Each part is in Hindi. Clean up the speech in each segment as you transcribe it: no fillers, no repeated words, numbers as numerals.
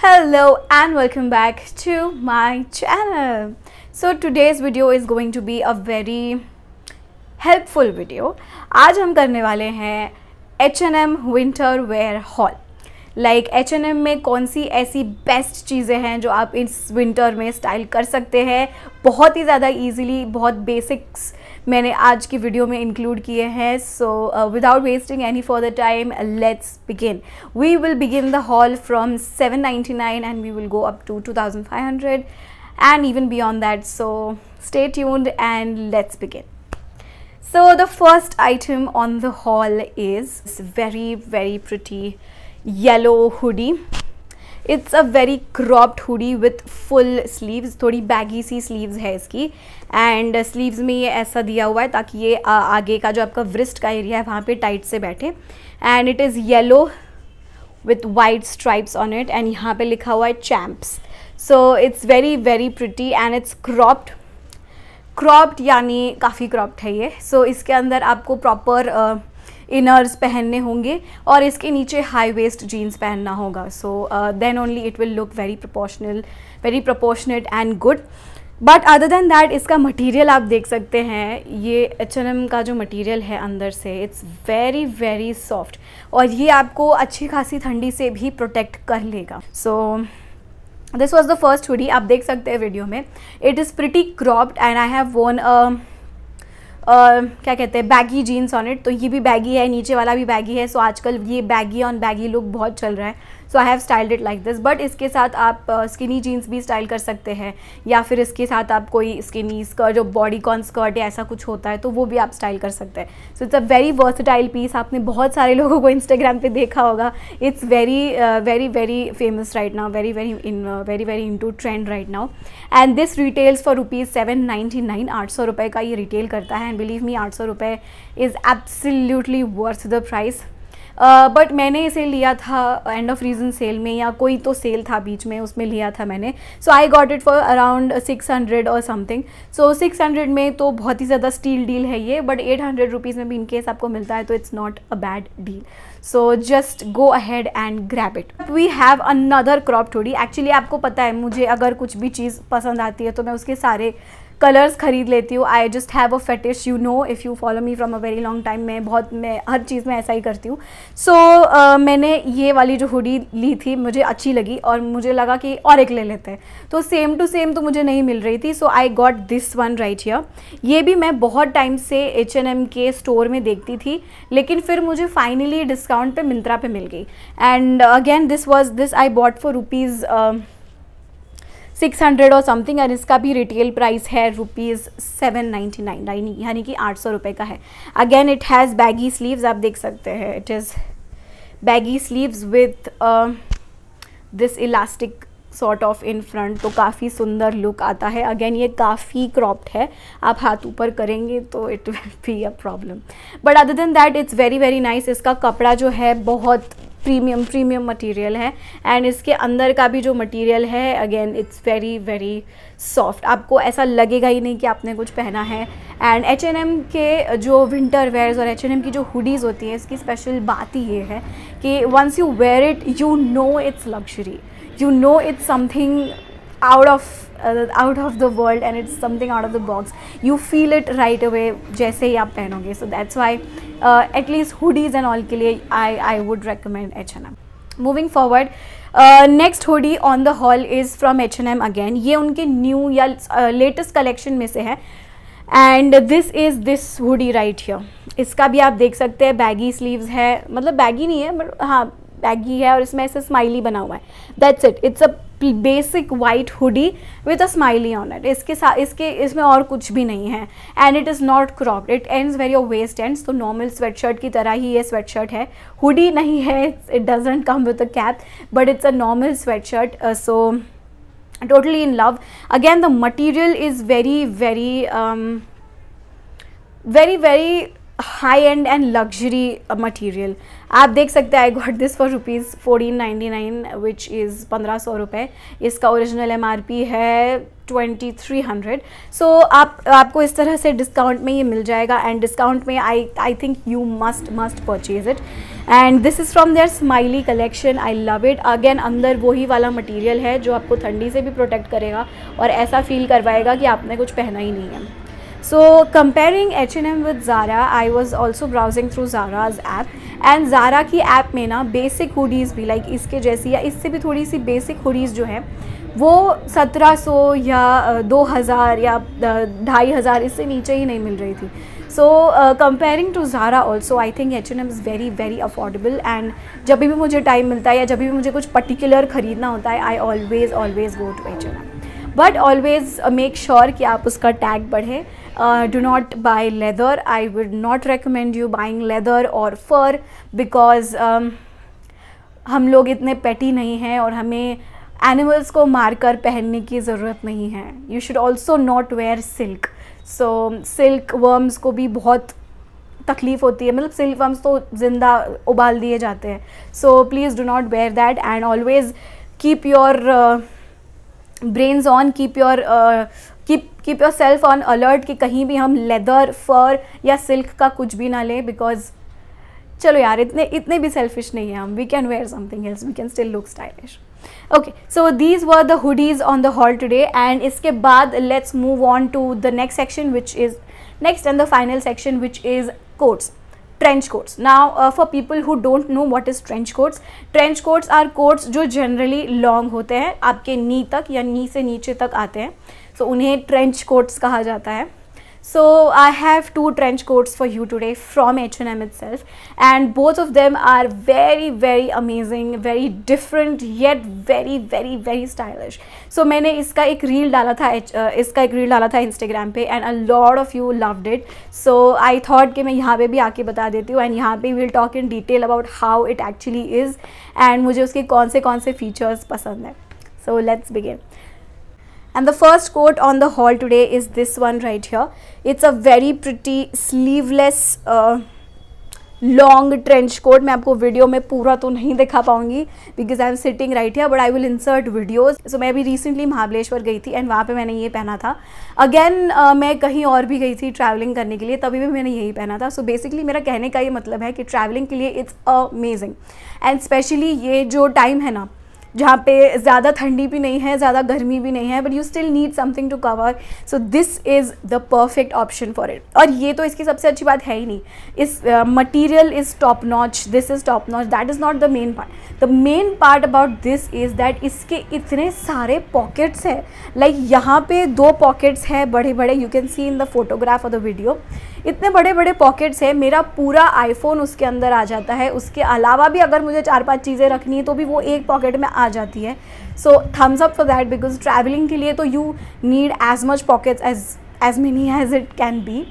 Hello and welcome back to my channel. So today's video is going to be a very helpful video. आज हम करने वाले हैं H&M winter wear hall. Like H&M में कौन सी ऐसी बेस्ट चीज़ें हैं जो आप इस विंटर में स्टाइल कर सकते हैं बहुत ही ज़्यादा ईजीली. बहुत बेसिक्स मैंने आज की वीडियो में इंक्लूड किए हैं. So without wasting any further time let's begin. We will begin the haul from 799 and we will go up to 2500 and even beyond that. So stay tuned and let's begin. So the first item on the haul is this very pretty yellow hoodie. It's a very cropped hoodie with full sleeves. थोड़ी baggy सी sleeves है इसकी and sleeves में ये ऐसा दिया हुआ है ताकि ये आगे का जो आपका wrist का एरिया है वहाँ पे टाइट से बैठे. And it is yellow with white stripes on it and यहाँ पे लिखा हुआ है champs. So it's very pretty and it's cropped यानी काफ़ी cropped है ये. So इसके अंदर आपको proper इनर्स पहनने होंगे और इसके नीचे हाई वेस्ट जीन्स पहनना होगा. So then only it will look very proportionate and good. But other than that इसका मटेरियल आप देख सकते हैं. ये H&M का जो मटेरियल है अंदर से इट्स वेरी सॉफ्ट और ये आपको अच्छी खासी ठंडी से भी प्रोटेक्ट कर लेगा. So this was the first hoodie. आप देख सकते हैं वीडियो में. It is pretty cropped and I have वोन क्या कहते हैं बैगी जीन्स ऑन इट. तो ये भी बैगी है, नीचे वाला भी बैगी है. सो आजकल ये बैगी ऑन बैगी लुक बहुत चल रहा है. So I have styled it like this. But इसके साथ आप स्किनी जीन्स भी स्टाइल कर सकते हैं या फिर इसके साथ आप कोई स्किनी स्कर्ट जो बॉडी कॉन स्कर्ट या ऐसा कुछ होता है तो वो भी आप स्टाइल कर सकते हैं. So it's a very versatile piece. आपने बहुत सारे लोगों को इंस्टाग्राम पे देखा होगा. It's very famous right now. Very into trend right now. And this retails for ₹799. 800 रुपये का ये रिटेल करता है. एंड बिलीव मी 800 रुपये is absolutely worth the price. But मैंने इसे लिया था एंड ऑफ रीजन सेल में या कोई तो सेल था बीच में, उसमें लिया था मैंने. So I got it for around 600 और समथिंग. सो 600 में तो बहुत ही ज़्यादा स्टील डील है ये. बट 800 रुपीज़ में भी इनकेस आपको मिलता है तो it's not a bad deal. So just go ahead and grab it. We have another cropped hoodie. Actually आपको पता है मुझे अगर कुछ भी चीज़ पसंद आती है तो मैं उसके सारे कलर्स खरीद लेती हूँ. I just have a fetish, you know, if you follow me from a very long time. मैं हर चीज़ में ऐसा ही करती हूँ. सो मैंने ये वाली जो हुडी ली थी मुझे अच्छी लगी और मुझे लगा कि और एक ले लेते हैं. तो सेम टू सेम तो मुझे नहीं मिल रही थी. So I got this one right here. ये भी मैं बहुत टाइम से H&M के स्टोर में देखती थी लेकिन फिर मुझे फाइनली डिस्काउंट पे मिंत्रा पे मिल गई. And again this I bought for ₹600 और समथिंग. और इसका भी रिटेल प्राइस है ₹799 यानी कि 800 रुपये का है. Again it has baggy sleeves. आप देख सकते हैं it is baggy sleeves with this elastic sort of in front. तो काफ़ी सुंदर लुक आता है. अगेन ये काफ़ी क्रॉप्ड है. आप हाथ ऊपर करेंगे तो it will be a problem. But other than that it's very nice. इसका कपड़ा जो है बहुत प्रीमियम मटेरियल है एंड इसके अंदर का भी जो मटेरियल है अगेन इट्स वेरी सॉफ्ट. आपको ऐसा लगेगा ही नहीं कि आपने कुछ पहना है. एंड H&M के जो विंटर वेयर्स और H&M की जो हुडीज़ होती हैं इसकी स्पेशल बात ही ये है कि once you wear it you know it's luxury. You know it's something out of the world and it's something out of the box. You feel it right away जैसे ही आप पहनोगे. So that's why at least hoodies and all के लिए I would recommend H&M. Moving forward, next hoodie on the haul is from H&M again. ये उनके new या latest collection में से है. And this hoodie right here. इसका भी आप देख सकते हैं बैगी स्लीव्स है. मतलब बैगी नहीं है बट हाँ बैगी है और इसमें ऐसे स्माइली बना हुआ है. That's it. It's a basic white hoodie with a smiley on it. इसमें और कुछ भी नहीं है. And it is not cropped. It ends very your waist ends. तो नॉर्मल स्वेटशर्ट की तरह ही ये स्वेटशर्ट है. हुडी नहीं है. It doesn't come with a cap but it's a normal sweatshirt. So totally in love. Again the material is very high end and luxury material. आप देख सकते हैं आई got this for ₹1499 which is 1500 रुपये। इसका ओरिजिनल MRP है 2300। सो आपको इस तरह से डिस्काउंट में ये मिल जाएगा, एंड डिस्काउंट में I think you must purchase it. And this is from there smiley collection, I love it. Again अंदर वही वाला मटेरियल है जो आपको ठंडी से भी प्रोटेक्ट करेगा और ऐसा फील करवाएगा कि आपने कुछ पहना ही नहीं है। So comparing H&M with Zara, I was also browsing through Zara's app, and Zara की ऐप में ना बेसिक हुडीज़ भी लाइक इसके जैसी या इससे भी थोड़ी सी बेसिक हुडीज़ जो है वो 1700 या 2000 या 2500 इससे नीचे ही नहीं मिल रही थी। So comparing to Zara also I think H&M is very very affordable. And जब भी मुझे टाइम मिलता है या जब भी मुझे कुछ पर्टिकुलर ख़रीदना होता है, I always go to H&M। But always make sure कि आप उसका टैग पढ़ें। Do not buy leather. I would not recommend you buying leather or fur because हम लोग इतने पेटी नहीं हैं और हमें एनिमल्स को मारकर पहनने की ज़रूरत नहीं है। You should also not wear silk. So silk worms को भी बहुत तकलीफ़ होती है, मतलब सिल्क वर्म्स तो ज़िंदा उबाल दिए जाते हैं। So please do not wear that and always keep your brains on, keep your self on alert कि कहीं भी हम लेदर, फर या सिल्क का कुछ भी ना लें, बिकॉज चलो यार इतने भी सेल्फिश नहीं है हम। We can wear something else, we can still look stylish. Okay, so these were the hoodies on the haul today, and इसके बाद let's move on to the next section which is next and the final section which is coats, trench coats. Now for people who don't know what is trench coats are coats जो generally long होते हैं, आपके नी तक या नी से नीचे तक आते हैं, so उन्हें trench coats कहा जाता है। So I have 2 trench coats for you today from H&M itself, and both of them are very very amazing, very different yet very very very stylish. So मैंने इसका एक रील डाला था Instagram पे, and a lot of you loved it. So I thought कि मैं यहाँ पे भी आके बता देती हूँ, and यहाँ पे we'll talk in detail about how it actually is and मुझे उसके कौन से features पसंद है। So let's begin. And the first coat on the haul today is this one right here. It's a very pretty sleeveless long trench coat. मैं आपको वीडियो में पूरा तो नहीं दिखा पाऊंगी because I am sitting right here, but I will insert videos. So मैं अभी recently महाबलेश्वर गई थी and वहाँ पे मैंने ये पहना था। Again मैं कहीं और भी गई थी ट्रैवलिंग करने के लिए, तभी भी मैंने यही पहना था। So basically मेरा कहने का ये मतलब है कि ट्रैवलिंग के लिए it's amazing, and specially ये जो टाइम है ना जहाँ पे ज़्यादा ठंडी भी नहीं है, ज़्यादा गर्मी भी नहीं है, but you still need something to cover, so this is the perfect option for it. और ये तो इसकी सबसे अच्छी बात है ही नहीं, इस material is top notch, this is top notch, that is not the main part. The main part about this is that इसके इतने सारे पॉकेट्स हैं, लाइक यहाँ पे 2 पॉकेट्स हैं बड़े बड़े, you can see in the photograph और द वीडियो, इतने बड़े बड़े पॉकेट्स हैं, मेरा पूरा आईफोन उसके अंदर आ जाता है। उसके अलावा भी अगर मुझे 4-5 चीज़ें रखनी है तो भी वो एक पॉकेट में आ जाती है। So thumbs up for that, because travelling के लिए तो you need as much pockets as many as it can be.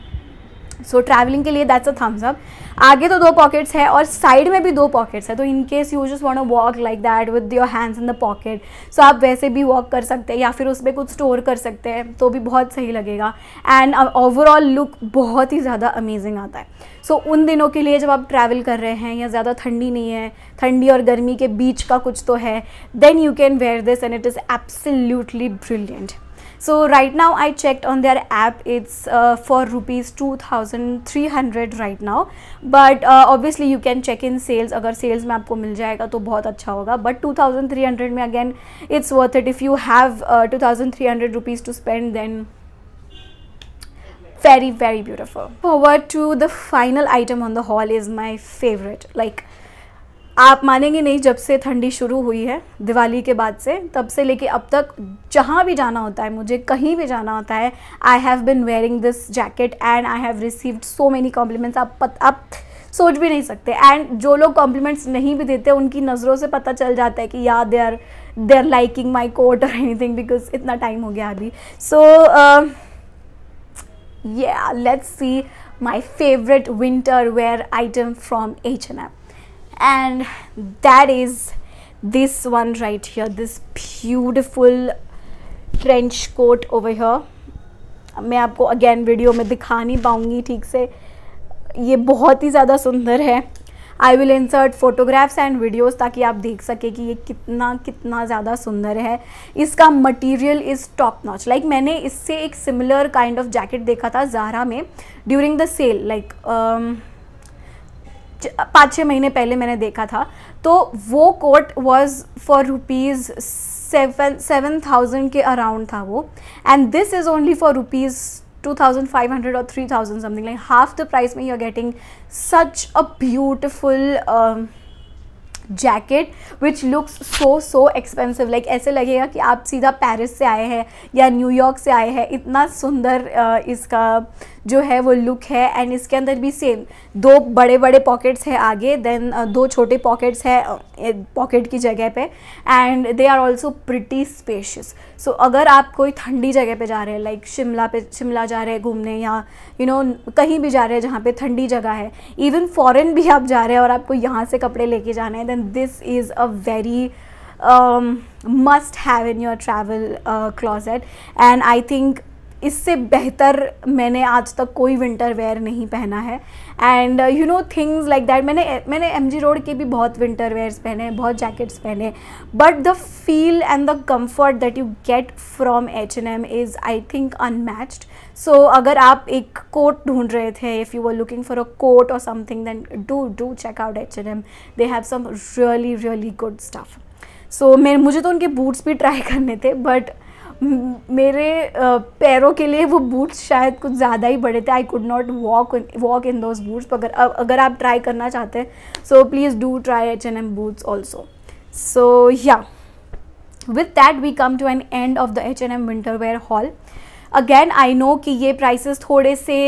So travelling के लिए दैट्स अ थम्स अप। आगे तो 2 पॉकेट्स है और साइड में भी 2 पॉकेट्स है, तो in case you just want to walk like that with your hands in the pocket, so आप वैसे भी वॉक कर सकते हैं या फिर उसमें कुछ स्टोर कर सकते हैं तो भी बहुत सही लगेगा, एंड ओवरऑल लुक बहुत ही ज़्यादा अमेजिंग आता है। सो उन दिनों के लिए जब आप ट्रैवल कर रहे हैं या ज़्यादा ठंडी नहीं है, ठंडी और गर्मी के बीच का कुछ तो है, then you can wear this and it is absolutely brilliant. So right now I checked on their app, it's for ₹2300 right now, but obviously you can check in sales, अगर sales में आपको मिल जाएगा तो बहुत अच्छा होगा, but 2300 में again it's worth it if you have 2300 rupees to spend, then very very beautiful. Forward to the final item on the haul is my favorite, like आप मानेंगे नहीं, जब से ठंडी शुरू हुई है दिवाली के बाद से, तब से लेके अब तक जहाँ भी जाना होता है, मुझे कहीं भी जाना होता है, I have been wearing this jacket and I have received so many compliments, आप सोच भी नहीं सकते। एंड जो लोग कॉम्प्लीमेंट्स नहीं भी देते उनकी नज़रों से पता चल जाता है कि या they are liking my coat और एनीथिंग, बिकॉज इतना टाइम हो गया अभी। सो yeah, let's see my favorite winter wear item from H&M, and that is this one right here, this beautiful trench coat over here. मैं आपको अगेन वीडियो में दिखा नहीं पाऊँगी ठीक से, ये बहुत ही ज़्यादा सुंदर है। I will insert photographs and videos ताकि आप देख सके कि ये कितना ज़्यादा सुंदर है। इसका material is top notch. Like मैंने इससे एक सिमिलर काइंड ऑफ जैकेट देखा था ज़ारा में ड्यूरिंग द सेल, लाइक 5-6 महीने पहले मैंने देखा था। तो वो कोट वॉज फॉर रुपीज़ 7,000 के अराउंड था वो, and this is only for rupees 2,500 or 3,000 something, like half the price में you're getting such a beautiful jacket which looks so expensive. Like ऐसे लगेगा कि आप सीधा पेरिस से आए हैं या न्यूयॉर्क से आए हैं, इतना सुंदर इसका जो है वो लुक है। एंड इसके अंदर भी सेम 2 बड़े बड़े पॉकेट्स हैं आगे, देन 2 छोटे पॉकेट्स हैं पॉकेट की जगह पे, and they are also pretty spacious. So अगर आप कोई ठंडी जगह पे जा रहे हैं, लाइक शिमला जा रहे हैं घूमने, या कहीं भी जा रहे हैं जहाँ पे ठंडी जगह है, इवन फॉरेन भी आप जा रहे हैं और आपको यहाँ से कपड़े लेके जाने हैं, then this is a very must have in your travel closet. And I think इससे बेहतर मैंने आज तक कोई विंटर वेयर नहीं पहना है। एंड थिंग्स लाइक दैट, मैंने MG रोड के भी बहुत विंटर वेयर्स पहने हैं, बहुत जैकेट्स पहने, but the feel and the comfort that you get from H&M is I think unmatched. So अगर आप एक कोट ढूंढ रहे थे, if you were looking for a coat और something, then do check out H&M, they have some really good stuff. So मुझे तो उनके बूट्स भी ट्राई करने थे, बट मेरे पैरों के लिए वो बूट्स शायद कुछ ज़्यादा ही बड़े थे। I could not walk in those boots. अगर आप ट्राई करना चाहते हैं, so please do try H&M boots also. So yeah, with that we come to an end of the H&M winter wear haul. Again I know कि ये प्राइसेस थोड़े से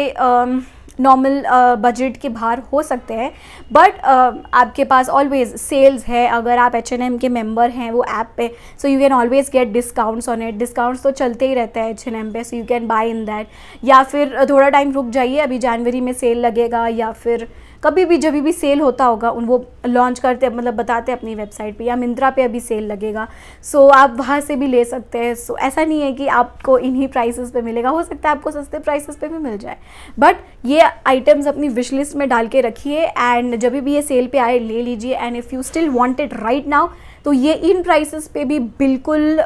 नॉर्मल बजट के बाहर हो सकते हैं, बट आपके पास ऑलवेज सेल्स है। अगर आप H&M के मेंबर हैं वो ऐप पे, so you can always get discounts on it. Discounts तो चलते ही रहते हैं H&M पे, so you can buy in that. या फिर थोड़ा टाइम रुक जाइए, अभी जनवरी में सेल लगेगा, या फिर कभी भी जब भी सेल होता होगा वो लॉन्च करते, मतलब बताते हैं अपनी वेबसाइट पे, या मिंत्रा पे अभी सेल लगेगा, सो आप वहाँ से भी ले सकते हैं। सो ऐसा नहीं है कि आपको इन्हीं प्राइसेस पे मिलेगा, हो सकता है आपको सस्ते प्राइसेस पे भी मिल जाए, बट ये आइटम्स अपनी विश लिस्ट में डाल के रखिए, एंड जब भी ये सेल पे आए ले लीजिए। And if you still want it right now, तो ये इन प्राइसेस पे भी बिल्कुल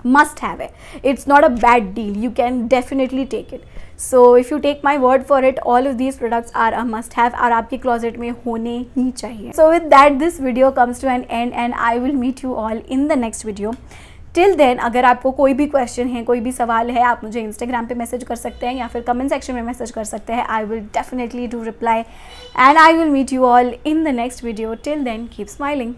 must have it. It's not a bad deal. You can definitely take it. So if you take my word for it, all of these products are a must have और आपके closet में होने ही चाहिए। So with that, this video comes to an end and I will meet you all in the next video. Till then, अगर आपको कोई भी क्वेश्चन है, कोई भी सवाल है, आप मुझे इंस्टाग्राम पे मैसेज कर सकते हैं या फिर कमेंट सेक्शन में मैसेज कर सकते हैं। I will definitely do reply and I will meet you all in the next video. Till then, keep smiling.